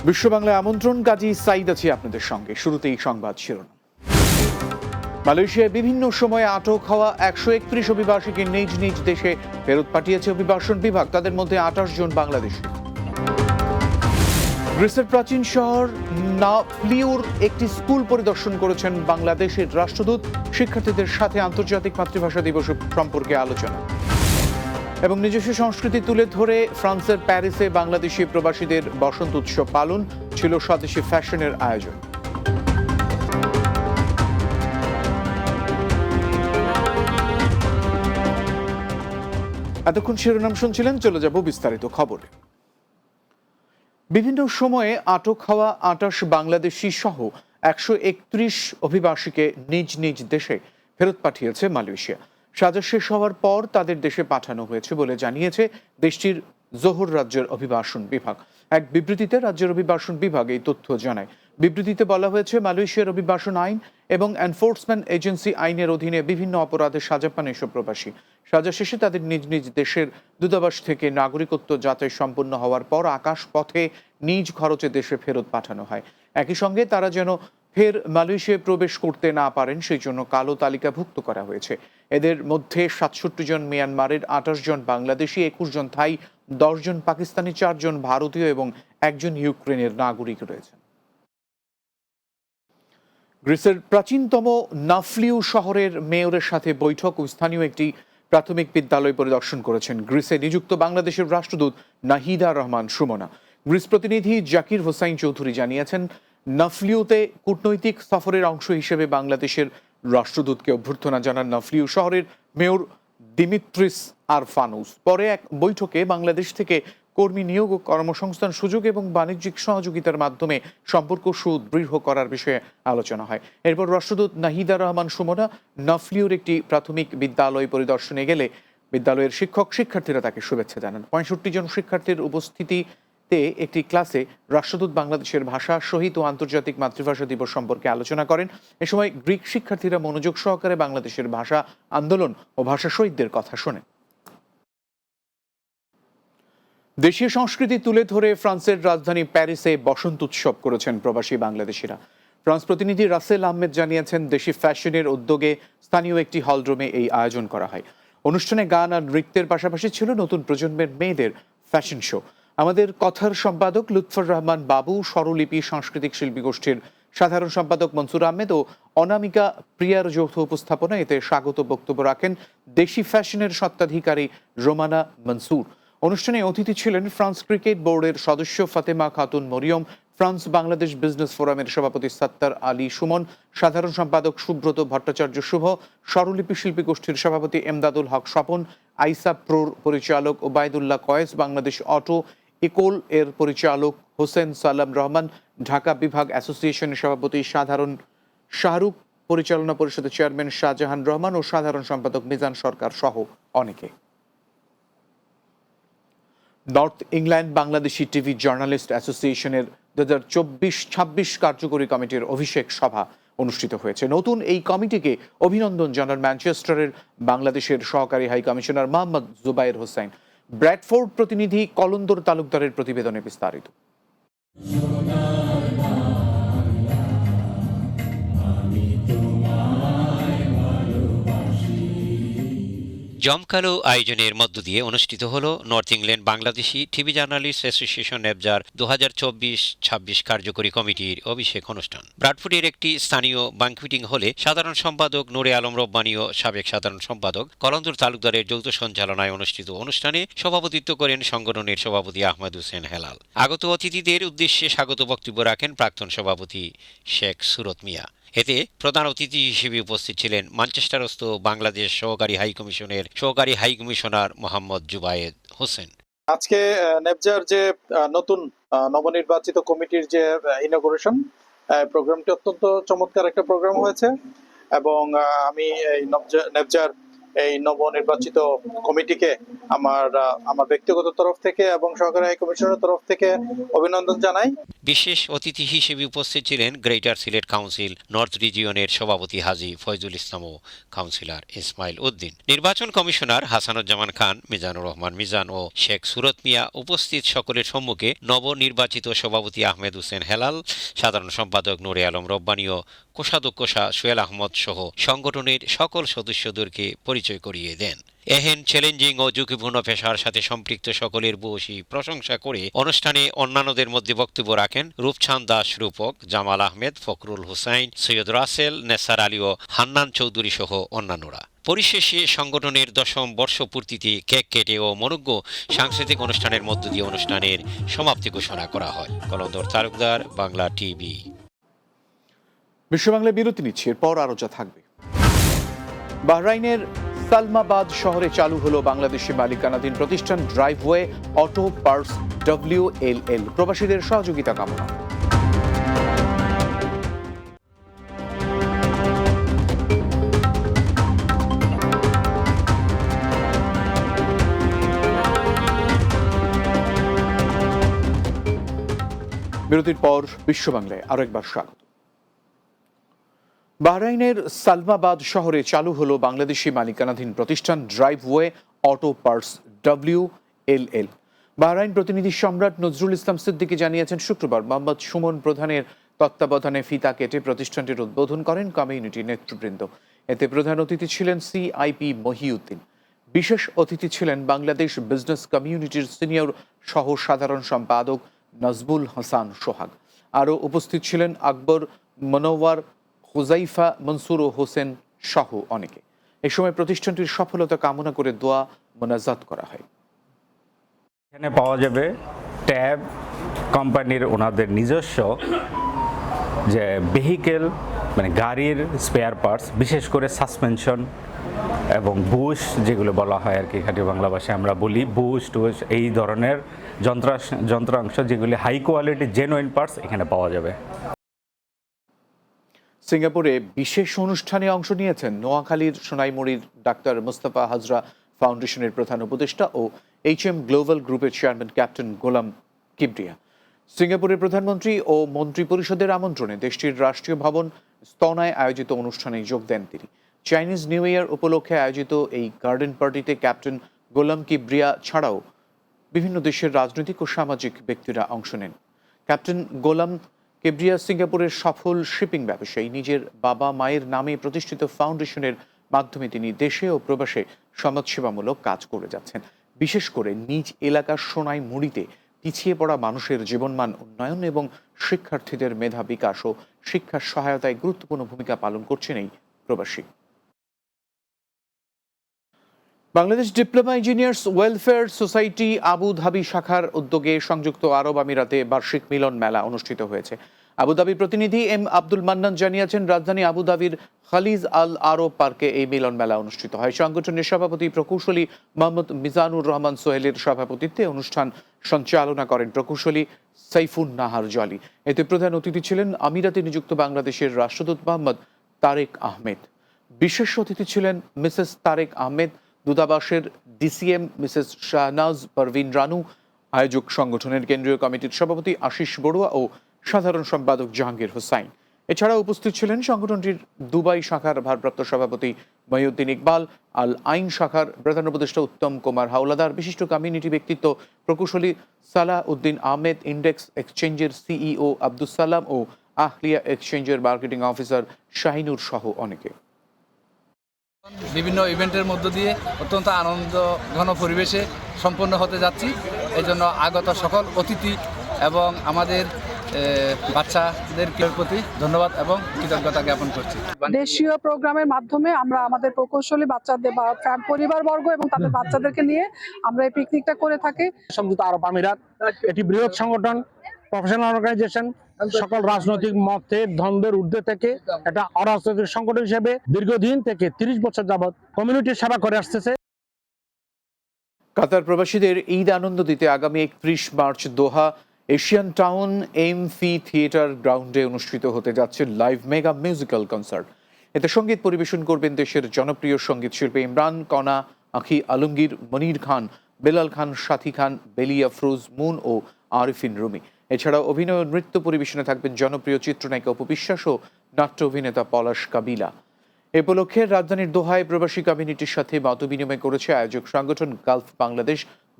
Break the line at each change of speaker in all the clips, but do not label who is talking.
বিশ্ব বাংলায় আমন্ত্রণ, কাজী সাইদ আছি আপনাদের সঙ্গে। শুরুতেই সংবাদ শিরোনাম। মালয়েশিয়ায় বিভিন্ন সময়ে আটক হওয়া 131 অভিবাসীকে নিজ নিজ দেশে ফেরত পাঠিয়েছে অভিবাসন বিভাগ, তাদের মধ্যে 28 জন বাংলাদেশি। গ্রিসের প্রাচীন শহর নাফলিউর একটি স্কুল পরিদর্শন করেছেন বাংলাদেশের রাষ্ট্রদূত। শিক্ষার্থীদের সাথে আন্তর্জাতিক মাতৃভাষা দিবস সম্পর্কে আলোচনা। এবং নিজস্ব সংস্কৃতি তুলে ধরে ফ্রান্সের প্যারিসে বাংলাদেশি প্রবাসীদের বসন্ত উৎসব পালন, ছিল স্বদেশি ফ্যাশনের আয়োজন। এতক্ষণ শিরোনাম শুনছিলেন, চলে যাব বিস্তারিত খবরে। বিভিন্ন সময়ে আটক হওয়া 28 বাংলাদেশি সহ 131 অভিবাসীকে নিজ নিজ দেশে ফেরত পাঠিয়েছে মালয়েশিয়া। সাজা শেষ হওয়ার পর তাদের দেশে পাঠানো হয়েছে বলে জানিয়েছে দেশটির জোহর রাজ্যের অভিবাসন বিভাগ। এক বিবৃতিতে রাজ্যের অভিবাসন বিভাগ এই তথ্য জানায়। বিবৃতিতে বলা হয়েছে, মালয়েশিয়ার অভিবাসন আইন এবং এনফোর্সমেন্ট এজেন্সি আইনের অধীনে বিভিন্ন অপরাধে সাজা পান এসব প্রবাসী। সাজা শেষে তাদের নিজ নিজ দেশের দূতাবাস থেকে নাগরিকত্ব যাচাই সম্পন্ন হওয়ার পর আকাশ পথে নিজ খরচে দেশে ফেরত পাঠানো হয়। একই সঙ্গে তারা যেন ফের মালয়েশিয়ায় প্রবেশ করতে না পারেন সেই জন্য কালো তালিকাভুক্ত করা হয়েছে। এদের মধ্যে 67 জন মিয়ানমারের, 28 জন বাংলাদেশি, 21 জন থাই, 10 জন পাকিস্তানি, 4 জন ভারতীয় এবং 1 জন ইউক্রেনের নাগরিক রয়েছেন। গ্রিসের প্রাচীনতম নাফলিউ শহরের মেয়রের সাথে বৈঠক ও স্থানীয় একটি প্রাথমিক বিদ্যালয় পরিদর্শন করেছেন গ্রিসে নিযুক্ত বাংলাদেশের রাষ্ট্রদূত নাহিদা রহমান সুমনা। গ্রিস প্রতিনিধি জাকির হোসাইন চৌধুরী জানিয়েছেন, নাফলিউতে কূটনৈতিক সফরের অংশ হিসেবে বাংলাদেশের রাষ্ট্রদূতকে অভ্যর্থনা জানান নাফলিউ শহরের মেয়র দিমিত্রিস আরফানুস। পরে এক বৈঠকে বাংলাদেশ থেকে কর্মী নিয়োগ ও কর্মসংস্থান সুযোগ এবং বাণিজ্যিক সহযোগিতার মাধ্যমে সম্পর্ক সুদৃঢ় করার বিষয়ে আলোচনা হয়। এরপর রাষ্ট্রদূত নাহিদা রহমান সুমনা নাফলিউর একটি প্রাথমিক বিদ্যালয় পরিদর্শনে গেলে বিদ্যালয়ের শিক্ষক শিক্ষার্থীরা তাকে শুভেচ্ছা জানান। 65 জন শিক্ষার্থীর উপস্থিতিতে একটি ক্লাসে রাষ্ট্রদূত বাংলাদেশের ভাষা, শহীদ ও আন্তর্জাতিক মাতৃভাষা দিবস সম্পর্কে আলোচনা করেন। এ সময় গ্রিক শিক্ষার্থীরা মনোযোগ সহকারে বাংলাদেশের ভাষা আন্দোলন ও ভাষা শহীদদের কথা শোনেন। দেশীয় সংস্কৃতি তুলে ধরে ফ্রান্সের রাজধানী প্যারিসে বসন্ত উৎসব করেছেন প্রবাসী বাংলাদেশিরা। ফ্রান্স প্রতিনিধি রাসেল আহমেদ জানিয়েছেন, দেশি ফ্যাশনের উদ্যোগে স্থানীয় একটি হলরুমে এই আয়োজন করা হয়। অনুষ্ঠানে গান আর নৃত্যের পাশাপাশি ছিল নতুন প্রজন্মের মেয়েদের ফ্যাশন শো। আমাদের কথার সম্পাদক লুৎফর রহমান বাবু, স্বরলিপি সাংস্কৃতিক শিল্পী গোষ্ঠীর সাধারণ সম্পাদক মনসুর আহমেদ ও অনামিকা প্রিয়ার যৌথ উপস্থাপনা এতে স্বাগত বক্তব্য রাখেন দেশি ফ্যাশনের স্বত্বাধিকারী রোমানা মনসুর। অনুষ্ঠানে অতিথি ছিলেন ফ্রান্স ক্রিকেট বোর্ডের সদস্য ফাতেমা খাতুন মরিয়ম, ফ্রান্স বাংলাদেশ বিজনেস ফোরামের সভাপতি সাত্তার আলী সুমন, সাধারণ সম্পাদক সুব্রত ভট্টাচার্য শুভ, স্বরলিপি শিল্পী গোষ্ঠীর সভাপতি এমদাদুল হক স্বপন, আইসা প্রোর পরিচালক ওবায়দুল্লাহ কয়েস, বাংলাদেশ অটো ইকোল এর পরিচালক হোসেন সালাম রহমান, ঢাকা বিভাগ অ্যাসোসিয়েশনের সভাপতি সাধারণ শাহরুখ, পরিচালনা পরিষদের চেয়ারম্যান শাহজাহান রহমান ও সাধারণ সম্পাদক মিজান সরকার সহ অনেকে। North England Bangladeshi TV journalist অ্যাসোসিয়েশনের 2024-26 কার্যকরী কমিটির অভিষেক সভা অনুষ্ঠিত হয়েছে। নতুন এই কমিটিকে অভিনন্দন জানান ম্যানচেস্টারের বাংলাদেশের সহকারী high commissioner Mohammad Zubair Hossain. Bradford প্রতিনিধি কলন্দর তালুকদারের প্রতিবেদনে বিস্তারিত।
জমকালো আয়োজনের মধ্য দিয়ে অনুষ্ঠিত হল north England Bangladeshi TV journalist association নেবজার 2024-26 কার্যকরী কমিটির অভিষেক অনুষ্ঠান ব্রাডফোর্ডের একটি স্থানীয় ব্যাংকুয়েটিং হলে সাধারণ সম্পাদক নূরে আলম রব্বানী ও সাবেক সাধারণ সম্পাদক কলন্দর তালুকদারের যৌথ সঞ্চালনায় অনুষ্ঠিত অনুষ্ঠানে সভাপতিত্ব করেন সংগঠনের সভাপতি আহমদ হোসেন হেলাল। আগত অতিথিদের উদ্দেশ্যে স্বাগত বক্তব্য রাখেন প্রাক্তন সভাপতি শেখ সুরত মিয়া। এতে প্রধান অতিথি হিসেবে উপস্থিত ছিলেন ম্যানচেস্টারস্থ বাংলাদেশ সহকারী হাই কমিশনের সহকারী হাই কমিশনার মোহাম্মদ জুবায়ের হোসেন।
আজকে নেবজার যে নতুন নবনির্বাচিত কমিটির যে ইনঅগ্রেশন প্রোগ্রামটি অত্যন্ত চমৎকার একটা প্রোগ্রাম হয়েছে এবং আমি এই নেবজার এই নবনির্বাচিত কমিটিকে আমার ব্যক্তিগত তরফ থেকে এবং সহকারী হাই কমিশনের তরফ থেকে অভিনন্দন জানাই।
বিশেষ অতিথি হিসেবে উপস্থিত ছিলেন গ্রেটার সিলেট কাউন্সিল নর্থ রিজিয়নের সভাপতি হাজী ফয়জুল ইসলাম ও কাউন্সিলর ইসমাইল উদ্দিন। নির্বাচন কমিশনার হাসানুজ্জামান খান, মিজানুর রহমান মিজান ও শেখ সুরত মিয়া উপস্থিত সকলের সম্মুখে নবনির্বাচিত সভাপতি আহমেদ হোসেন হেলাল, সাধারণ সম্পাদক নূরে আলম রব্বানী ও কোষাধ্যক্ষ সোহেল আহমদ সহ সংগঠনের সকল সদস্যদেরকে পরিচয় করিয়ে দেন। এহেন চ্যালেঞ্জিং ও ঝুঁকিপূর্ণ পেশার সাথে সম্পৃক্ত সকলের ভূয়সী প্রশংসা করে অনুষ্ঠানে অন্যান্যদের মধ্যে বক্তব্য রাখেন রূপচাঁদ দাস রূপক, জামাল আহমেদ, ফখরুল হুসাইন, সৈয়দ রাসেল, নেসার আলী ও হান্নান চৌধুরী সহ অন্যান্যরা। পরিশেষে সংগঠনের 10ম বর্ষপূর্তিতে কেক কেটে ও মনোজ্ঞ সাংস্কৃতিক অনুষ্ঠানের মধ্য দিয়ে অনুষ্ঠানের সমাপ্তি ঘোষণা করা হয়। কলন্দর তালুকদার, বাংলা টিভি।
বিশ্ব বাংলায় বিরতি নিচ্ছে, এরপর আরো যা থাকবে। বাহরাইনের সালমাবাদ শহরে চালু হলো বাংলাদেশি মালিকানাধীন প্রতিষ্ঠান ড্রাইভওয়ে অটো পার্টস WLL। প্রবাসীদের সহযোগিতা কামনা। বিরতির পর বিশ্ব বাংলায় আরো একবার স্বাগত। বাহরাইনের সালমাবাদ শহরে চালু হলো বাংলাদেশি মালিকানাধীন প্রতিষ্ঠান driveway auto parts WLL। Bahrain প্রতিনিধি সম্রাট নজরুল ইসলাম সিদ্দিকী জানিয়েছেন, শুক্রবার মোহাম্মদ সুমন প্রধানের তত্ত্বাবধানে ফিতা কেটে প্রতিষ্ঠানটির উদ্বোধন করেন কমিউনিটি নেতৃবৃন্দ। এতে প্রধান অতিথি ছিলেন CIP মহিউদ্দিন। বিশেষ অতিথি ছিলেন বাংলাদেশ বিজনেস কমিউনিটির সিনিয়র সহ সাধারণ সম্পাদক নাজবুল হাসান সোহাগ। আরও উপস্থিত ছিলেন আকবর মনোয়ার, হুজাইফা, মনসুর ও হোসেন সহ অনেকে। এ সময় প্রতিষ্ঠানটির সফলতা কামনা করে দোয়া মোনাজাত করা হয়।
এখানে পাওয়া যাবে ট্যাব কোম্পানির ওনাদের নিজস্ব যে ভেহিকেল, মানে গাড়ির স্পেয়ার পার্টস, বিশেষ করে সাসপেনশন এবং বুশ, যেগুলো বলা হয় আর কি খাঁটি বাংলা ভাষায় আমরা বলি বুশ টুশ, এই ধরনের যন্ত্রাংশ যেগুলি হাই কোয়ালিটি জেনুইন পার্টস এখানে পাওয়া যাবে।
সিঙ্গাপুরে বিশেষ অনুষ্ঠানে অংশ নিয়েছেন নোয়াখালীর সোনাইমুড়ির ডাক্তার মোস্তফা হাজরা ফাউন্ডেশনের প্রধান উপদেষ্টা ও HM গ্লোবাল গ্রুপের চেয়ারম্যান ক্যাপ্টেন গোলাম কিবরিয়া। সিঙ্গাপুরের প্রধানমন্ত্রী ও মন্ত্রী পরিষদের আমন্ত্রণে দেশটির রাষ্ট্রীয় ভবন স্তনায় আয়োজিত অনুষ্ঠানে যোগ দেন তিনি। চাইনিজ নিউ ইয়ার উপলক্ষে আয়োজিত এই গার্ডেন পার্টিতে ক্যাপ্টেন গোলাম কিবরিয়া ছাড়াও বিভিন্ন দেশের রাজনৈতিক ও সামাজিক ব্যক্তিরা অংশ নেন। ক্যাপ্টেন গোলাম কিবরিয়া সিঙ্গাপুরের সফল শিপিং ব্যবসায়ী। নিজের বাবা মায়ের নামে প্রতিষ্ঠিত ফাউন্ডেশনের মাধ্যমে তিনি দেশে ও প্রবাসে সমাজসেবামূলক কাজ করে যাচ্ছেন। বিশেষ করে নিজ এলাকার সোনাইমুড়িতে পিছিয়ে পড়া মানুষের জীবনমান উন্নয়ন এবং শিক্ষার্থীদের মেধা বিকাশ ও শিক্ষার সহায়তায় গুরুত্বপূর্ণ ভূমিকা পালন করছেন এই প্রবাসী। Bangladesh diploma engineers welfare society Abu Dhabi শাখার উদ্যোগে সংযুক্ত আরব আমিরাতে বার্ষিক মিলন মেলা অনুষ্ঠিত হয়েছে। আবুধাবি প্রতিনিধি M আব্দুল মান্নান জানিয়েছেন, রাজধানী আবুধাবির খালিজ আল আরব পার্কে এই মিলন মেলা অনুষ্ঠিত হয়। সংগঠনের সভাপতি প্রকৌশলী মোহাম্মদ মিজানুর রহমান সোহেলের সভাপতিত্বে অনুষ্ঠান সঞ্চালনা করেন প্রকৌশলী সাইফুন নাহার জলি। এতে প্রধান অতিথি ছিলেন আমিরাতে নিযুক্ত বাংলাদেশের রাষ্ট্রদূত মোহাম্মদ তারেক আহমেদ। বিশেষ অতিথি ছিলেন মিসেস তারেক আহমেদ, দূতাবাসের DCM মিসেস শাহনাজ পারভিন রানু, আয়োজক সংগঠনের কেন্দ্রীয় কমিটির সভাপতি আশিস বড়ুয়া ও সাধারণ সম্পাদক জাহাঙ্গীর হোসাইন। এছাড়াও উপস্থিত ছিলেন সংগঠনটির দুবাই শাখার ভারপ্রাপ্ত সভাপতি মহিউদ্দিন ইকবাল, আল আইন শাখার প্রধান উপদেষ্টা উত্তম কুমার হাওলাদার, বিশিষ্ট কমিউনিটি ব্যক্তিত্ব প্রকৌশলী সালাহ উদ্দিন আহমেদ, ইন্ডেক্স এক্সচেঞ্জের CEO আব্দুস সালাম ও আহলিয়া এক্সচেঞ্জের মার্কেটিং অফিসার শাহিনুর সহ অনেকে।
বিভিন্ন ইভেন্টের মধ্য দিয়ে অত্যন্ত আনন্দ ঘন পরিবেশে সম্পন্ন হতে যাচ্ছি। এই জন্য আগত সকল অতিথি এবং আমাদের বাচ্চাদের প্রতি ধন্যবাদ এবং কৃতজ্ঞতা জ্ঞাপন করছি।
দেশীয় প্রোগ্রামের মাধ্যমে আমরা আমাদের প্রকৌশলী বাচ্চাদের বা পরিবারবর্গ এবং তাদের বাচ্চাদেরকে নিয়ে আমরা এই পিকনিকটা করে থাকি।
সংযুক্ত আরব আমিরাত এটি বৃহৎ সংগঠন, প্রফেশনাল অর্গানাইজেশন, সকল রাজনৈতিক মতের দ্বন্দ্বের ঊর্ধ্বে থেকে একটা অরাজনৈতিক সংগঠন হিসেবে দীর্ঘদিন থেকে 30 বছর যাবৎ কমিউনিটির সেবা করে আসতেছে।
কাতার প্রবাসীদের ঈদ আনন্দ দিতে আগামী 31 মার্চ দোহা এশিয়ান টাউন এমফি থিয়েটার গ্রাউন্ডে অনুষ্ঠিত হতে যাচ্ছে লাইভ মেগা মিউজিক্যাল কনসার্ট। এতে সঙ্গীত পরিবেশন করবেন দেশের জনপ্রিয় সঙ্গীত শিল্পী ইমরান, কণা, আখি আলমগীর, মনির খান, বেলাল খান, সাথী খান, বেলিয়া ফ্রোজ, মুন ও আরিফিন রুমি। এছাড়াও অভিনয় ও নৃত্য পরিবেশনে থাকবেন জনপ্রিয় চিত্রনায়িকা অপু বিশ্বাস ও নাট্য অভিনেতা পলাশ কাবিলা। এ উপলক্ষে রাজধানীর দোহায় প্রবাসী কমিউনিটির সাথে মতবিনিময় করেছে আয়োজক সংগঠন গালফ বাংলাদেশ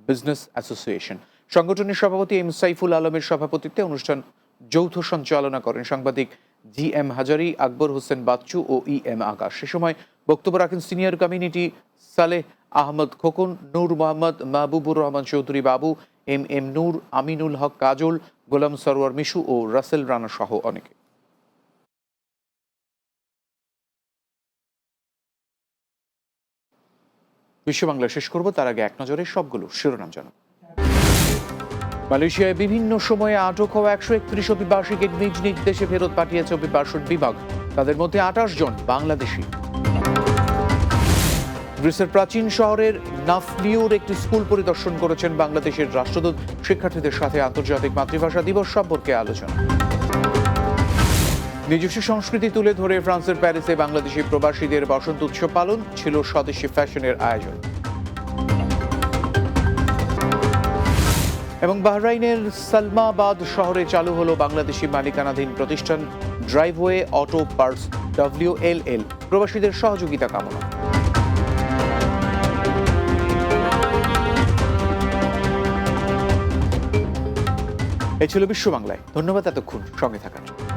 বিজনেস অ্যাসোসিয়েশন। সংগঠনের সভাপতি এম সাইফুল আলমের সভাপতিত্বে অনুষ্ঠান যৌথ সঞ্চালনা করেন সাংবাদিক জি এম হাজারি, আকবর হোসেন বাচ্চু ও ই এম আকাশ। সে সময় বক্তব্য রাখেন সিনিয়র কমিউনিটি সালেহ আহমদ খোকন, নূর মোহাম্মদ, মাহবুবুর রহমান চৌধুরী বাবু, এম এম নূর, আমিনুল হক কাজল, গোলাম সরোয়ার মিশু ও রাসেল রানা সহ অনেকে। বিশ্ব বাংলা শেষ করব, তার আগে এক নজরে সবগুলো শিরোনাম জানাব। মালয়েশিয়ায় বিভিন্ন সময়ে আটক হওয়া 131 অভিবাসীকে নিজ নিজ দেশে ফেরত পাঠিয়েছে অভিবাসন বিভাগ। তাদের মধ্যে 28 জন বাংলাদেশি। গ্রিসের প্রাচীন শহরের নাফলিউর একটি স্কুল পরিদর্শন করেছেন বাংলাদেশের রাষ্ট্রদূত। শিক্ষার্থীদের সাথে আন্তর্জাতিক মাতৃভাষা দিবস সম্পর্কে আলোচনা। নিজস্ব সংস্কৃতি তুলে ধরে ফ্রান্সের প্যারিসে বাংলাদেশি প্রবাসীদের বসন্ত উৎসব পালন, ছিল স্বদেশি ফ্যাশনের আয়োজন। এবং বাহরাইনের সালমাবাদ শহরে চালু হলো বাংলাদেশি মালিকানাধীন প্রতিষ্ঠান ড্রাইভওয়ে অটো পার্টস WLL। প্রবাসীদের সহযোগিতা কামনা। এ ছিল বিশ্ব বাংলায়। ধন্যবাদ এতক্ষণ সঙ্গে থাকার জন্য।